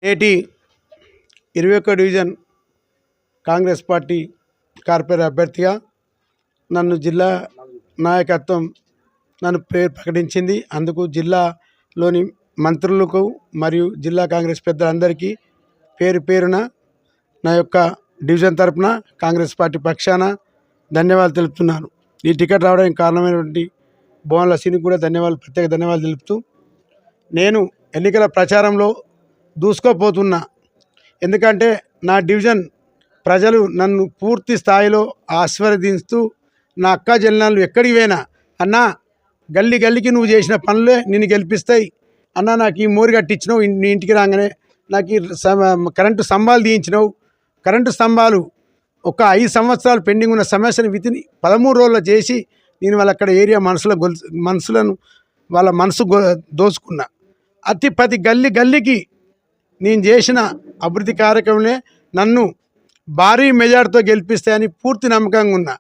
నేటి 21 division Congress party corporator అభ్యర్థిగా నన్ను జిల్లా నాయకత్వం నన్ను పేరు ప్రకటించింది. అందుకు జిల్లాలోని మంత్రులకు మరియు జిల్లా కాంగ్రెస్ పెద్దలందరికీ పేరు పేరున నా యొక్క డివిజన్ తరపున కాంగ్రెస్ పార్టీ పక్షాన ధన్యవాదాలు తెలుపుతున్నాను. ఈ టికెట్ రావడానికి కారణమైనటువంటి బోన్ల సీనికి కూడా ప్రత్యేక ధన్యవాదాలు తెలుపుతూ, నేను ఎన్నికల ప్రచారంలో దూసుకోపోతున్నా. ఎందుకంటే నా డివిజన్ ప్రజలు నన్ను పూర్తి స్థాయిలో ఆశీర్వదిస్తూ, నా అక్క చెల్లెళ్ళు ఎక్కడికి పోయినా అన్నా గల్లీ గల్లీకి నువ్వు చేసిన పనులే నిన్ను గెలిపిస్తాయి అన్నా, నాకు ఈ మోరి కట్టించినావు, నీ ఇంటికి రాగానే నాకు ఈ కరెంటు స్తంభాలు తీయించినావు, కరెంటు స్తంభాలు ఒక 5 సంవత్సరాలు పెండింగ్ ఉన్న సమస్యను వితిన్ 13 రోజుల్లో చేసి నేను వాళ్ళ అక్కడ ఏరియా మనసులను వాళ్ళ మనసు దోచుకున్నా. ప్రతి గల్లీకి నేను చేసిన అభివృద్ధి కార్యక్రమంలో నన్ను భారీ మెజార్టీతో గెలిపిస్తాయని పూర్తి నమ్మకంగా ఉన్నా.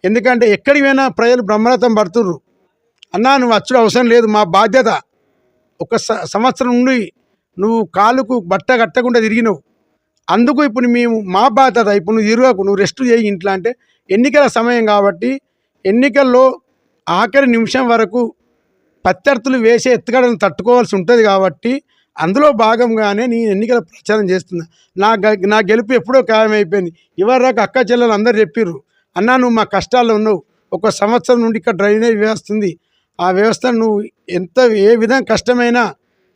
ఎందుకంటే ఎక్కడికి పోయినా ప్రజలు బ్రహ్మరథం పడుతుర్రు. అన్నా నువ్వు వచ్చుడు అవసరం లేదు, మా బాధ్యత. ఒక సంవత్సరం నుండి నువ్వు కాలుకు బట్ట కట్టకుండా తిరిగినావు, అందుకు ఇప్పుడు మేము మా బాధ్యత. ఇప్పుడు నువ్వు తిరగకు, నువ్వు రెస్ట్ చేయి ఇంట్లో అంటే. ఎన్నికల సమయం కాబట్టి ఎన్నికల్లో ఆఖరి నిమిషం వరకు ప్రత్యర్థులు వేసే ఎత్తుగడలను తట్టుకోవాల్సి ఉంటుంది కాబట్టి అందులో భాగంగానే నేను ఎన్నికల ప్రచారం చేస్తున్నా. నా గెలుపు ఎప్పుడో ఖాయమైపోయింది. ఇవరకు అక్క చెల్లెలు అందరు చెప్పిర్రు, అన్నా నువ్వు మా కష్టాల్లో ఉన్నావు, ఒక సంవత్సరం నుండి ఇక్కడ డ్రైనేజ్ వ్యవస్థ ఉంది, ఆ వ్యవస్థను నువ్వు ఏ విధంగా కష్టమైనా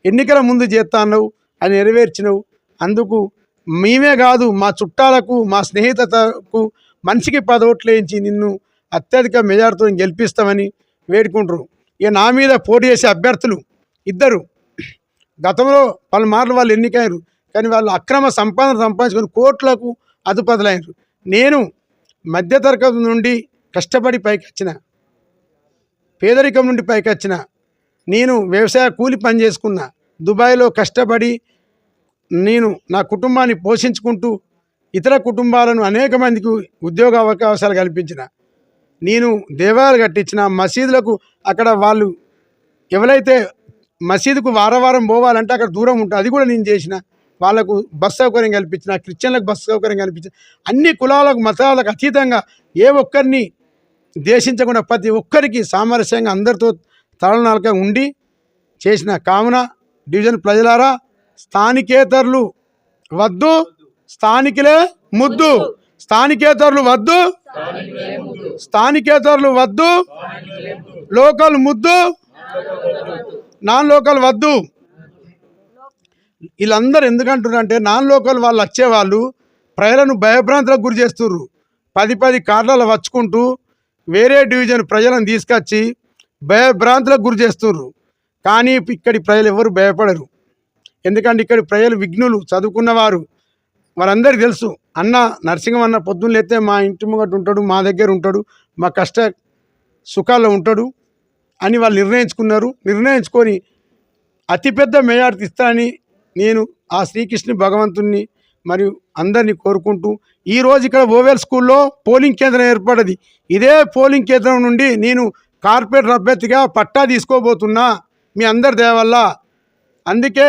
ఎన్నికల ముందు చేస్తా అన్నావు, అది నెరవేర్చినవు. అందుకు మేమే కాదు, మా చుట్టాలకు మా స్నేహితులకు మనిషికి 10 ఓట్లు వేయించి నిన్ను అత్యధిక మెజార్టీతో గెలిపిస్తామని వేడుకుంటారు. ఇక నా మీద పోటీ చేసే అభ్యర్థులు ఇద్దరు గతంలో పలుమార్లు వాళ్ళు ఎన్నికయ్యారు, కానీ వాళ్ళు అక్రమ సంపాదించుకొని కోట్లకు అదుపదులయ్యారు. నేను మధ్యతరగతి నుండి కష్టపడి పైకి వచ్చిన, పేదరికం నుండి పైకి వచ్చిన, నేను వ్యవసాయ కూలి పని చేసుకున్నా, దుబాయ్లో కష్టపడి నేను నా కుటుంబాన్ని పోషించుకుంటూ ఇతర కుటుంబాలను అనేక మందికి ఉద్యోగ అవకాశాలు కల్పించిన, నేను దేవాలయాలు కట్టించిన, మసీదులకు అక్కడ వాళ్ళు ఎవరైతే మసీదుకు వారం పోవాలంటే అక్కడ దూరం ఉంటుంది, అది కూడా నేను చేసిన. వాళ్ళకు బస్ సౌకర్యం కల్పించిన, క్రిస్టియన్లకు బస్ సౌకర్యం కల్పించిన, అన్ని కులాలకు మతాలకు అతీతంగా ఏ ఒక్కరిని దేశించకుండా ప్రతి ఒక్కరికి సామరస్యంగా అందరితో తలనాలుగా ఉండి చేసిన. కావున డివిజన్ ప్రజలారా, స్థానికేతరులు వద్దు, స్థానికులే ముద్దు. స్థానికేతరులు వద్దు, స్థానికేతరులు వద్దు, లోకల్ ముద్దు, నాన్ లోకల్ వద్దు. వీళ్ళందరూ ఎందుకంటున్నారంటే, నాన్ లోకల్ వాళ్ళు వచ్చేవాళ్ళు ప్రజలను భయభ్రాంతులకు గురి చేస్తుర్రు. 10 కార్లలో వచ్చుకుంటూ వేరే డివిజన్ ప్రజలను తీసుకొచ్చి భయభ్రాంతులకు గురి చేస్తుర్రు. కానీ ఇక్కడి ప్రజలు ఎవరు భయపడరు. ఎందుకంటే ఇక్కడి ప్రజలు విఘ్నులు, చదువుకున్నవారు. వాళ్ళందరికీ తెలుసు, అన్న నరసింహం అన్న పొద్దున్న లేస్తే మా ఇంటి ముంగట ఉంటాడు, మా దగ్గర ఉంటాడు, మా కష్ట సుఖాల్లో ఉంటాడు అని వాళ్ళు నిర్ణయించుకొని అతిపెద్ద మెజార్టీ ఇస్తానని నేను ఆ శ్రీకృష్ణ భగవంతుని మరియు అందరినీ కోరుకుంటూ, ఈరోజు ఇక్కడ ఓవెల్ స్కూల్లో పోలింగ్ కేంద్రం ఏర్పడ్డది. ఇదే పోలింగ్ కేంద్రం నుండి నేను కార్పొరేటర్ అభ్యర్థిగా పట్టా తీసుకోబోతున్నా మీ అందరి దయ వల్ల. అందుకే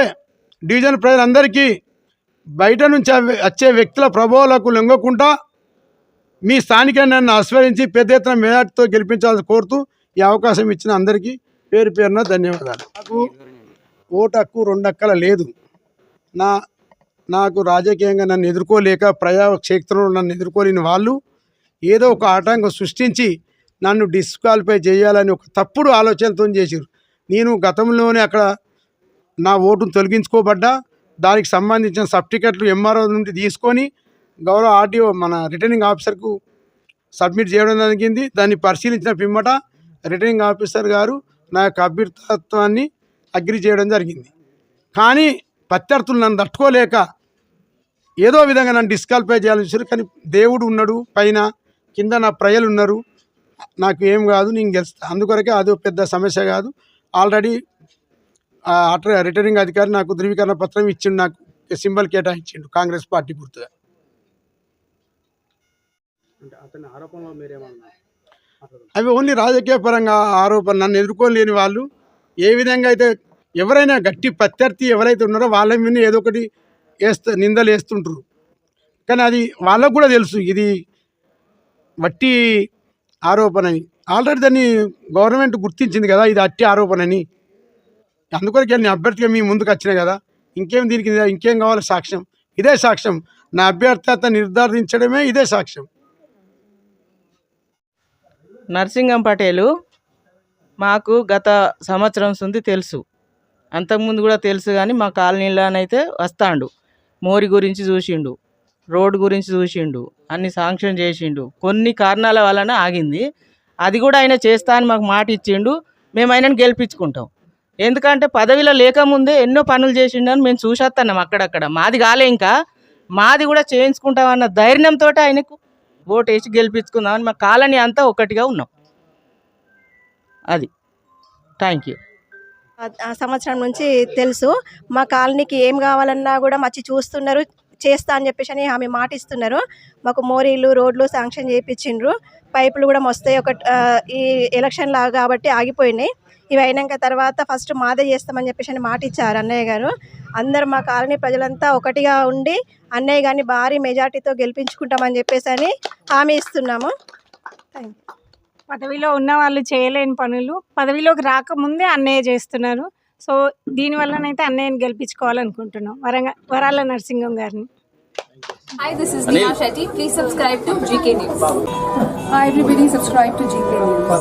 డివిజన్ ప్రజలందరికీ బయట నుంచి వచ్చే వ్యక్తుల ప్రభావాలకు లొంగకుండా మీ స్థానికంగా నన్ను ఆస్వాదించి పెద్ద ఎత్తున మెజార్టీతో గెలిపించాలని కోరుతూ ఈ అవకాశం ఇచ్చిన అందరికీ పేరు పేరున ధన్యవాదాలు. నాకు ఓటు హక్కు 2 హక్కుల లేదు. నాకు రాజకీయంగా నన్ను ఎదుర్కోలేక, ప్రజాక్షేత్రంలో నన్ను ఎదుర్కోలేని వాళ్ళు ఏదో ఒక ఆటంకం సృష్టించి నన్ను డిస్క్వాలిఫై చేయాలని ఒక తప్పుడు ఆలోచనతో చేశారు. నేను గతంలోనే అక్కడ నా ఓటును తొలగించుకోబడ్డా, దానికి సంబంధించిన సర్టిఫికెట్లు ఎంఆర్ఓ నుండి తీసుకొని గౌరవ ఆర్టీఓ మన రిటర్నింగ్ ఆఫీసర్కు సబ్మిట్ చేయడం జరిగింది. దాన్ని పరిశీలించిన పిమ్మట రిటర్నింగ్ ఆఫీసర్ గారు నా యొక్క అభ్యర్థిత్వాన్ని అగ్రి చేయడం జరిగింది. కానీ ప్రత్యర్థులు నన్ను తట్టుకోలేక ఏదో విధంగా నన్ను డిస్క్వాలిఫై చేయాలని చూసారు. కానీ దేవుడు ఉన్నాడు పైన, కింద నా ప్రజలు ఉన్నారు, నాకు ఏం కాదు, నేను గెలుస్తా. అందుకొరకే అది పెద్ద సమస్య కాదు. ఆల్రెడీ రిటర్నింగ్ అధికారి నాకు ధృవీకరణ పత్రం ఇచ్చిండు, నాకు సింబల్ కేటాయించిండు కాంగ్రెస్ పార్టీ గుర్తుగా. అవి ఓన్లీ రాజకీయ పరంగా ఆరోపణ. నన్ను ఎదుర్కోలేని వాళ్ళు ఏ విధంగా అయితే ఎవరైనా గట్టి ప్రత్యర్థి ఎవరైతే ఉన్నారో వాళ్ళ మీద ఏదో ఒకటి నిందలు వేస్తుంటారు. కానీ అది వాళ్ళకు కూడా తెలుసు ఇది వట్టి ఆరోపణ అని. ఆల్రెడీ దాన్ని గవర్నమెంట్ గుర్తించింది కదా ఇది అట్టి ఆరోపణ అని. అందుకొరకు నేను అభ్యర్థిగా మీ ముందుకు వచ్చిన కదా, దీనికి ఇంకేం కావాలి? సాక్ష్యం ఇదే సాక్ష్యం. నా అభ్యర్థత నిర్ధారించడమే ఇదే సాక్ష్యం. నర్సింగం పటేలు మాకు గత సంవత్సరం నుండి తెలుసు, అంతకుముందు కూడా తెలుసు. కానీ మా కాలనీలోనైతే వస్తాడు, మోరి గురించి చూసిండు, రోడ్డు గురించి చూసిండు, అన్ని శాంక్షన్ చేసిండు. కొన్ని కారణాల వలన ఆగింది, అది కూడా ఆయన చేస్తా అని మాకు మాట ఇచ్చిండు. మేము ఆయనను గెలిపించుకుంటాం. ఎందుకంటే పదవిలో లేకముందే ఎన్నో పనులు చేసిండని మేము చూసేస్తున్నాం అక్కడక్కడ. మాది కాలే, ఇంకా మాది కూడా చేయించుకుంటామన్న ధైర్యంతో ఆయనకు ఓటు వేసి గెలిపించుకుందామని మా కాలనీ అంతా ఒకటిగా ఉన్నాం. అది. Thank you. ఆ సంవత్సరం నుంచి తెలుసు. మా కాలనీకి ఏం కావాలన్నా కూడా వచ్చి చూస్తున్నారు, చేస్తా అని చెప్పేసి అని ఆమె మాట ఇస్తున్నారు. మాకు మోరీలు, రోడ్లు శాంక్షన్ చేయించిండ్రు. పైపులు కూడా వస్తాయి. ఈ ఎలక్షన్ లాగా కాబట్టి ఆగిపోయినాయి. ఇవి అయినాక తర్వాత ఫస్ట్ మాదే చేస్తామని చెప్పేసి అని మాట ఇచ్చారు అన్నయ్య గారు. అందరు మా కాలనీ ప్రజలంతా ఒకటిగా ఉండి అన్నయ్య గారిని భారీ మెజార్టీతో గెలిపించుకుంటామని చెప్పేసి అని హామీ ఇస్తున్నాము. Thank you. పదవిలో ఉన్న వాళ్ళు చేయలేని పనులు పదవిలోకి రాకముందే అన్నయ్య చేస్తున్నారు. సో దీనివల్లనైతే అన్నయ్యని గెలిపించుకోవాలనుకుంటున్నాం, వరాల నరసింగం గారిని. Hi, this is Neha Shetty. Please subscribe to GK News. Hi everybody, subscribe to GK News.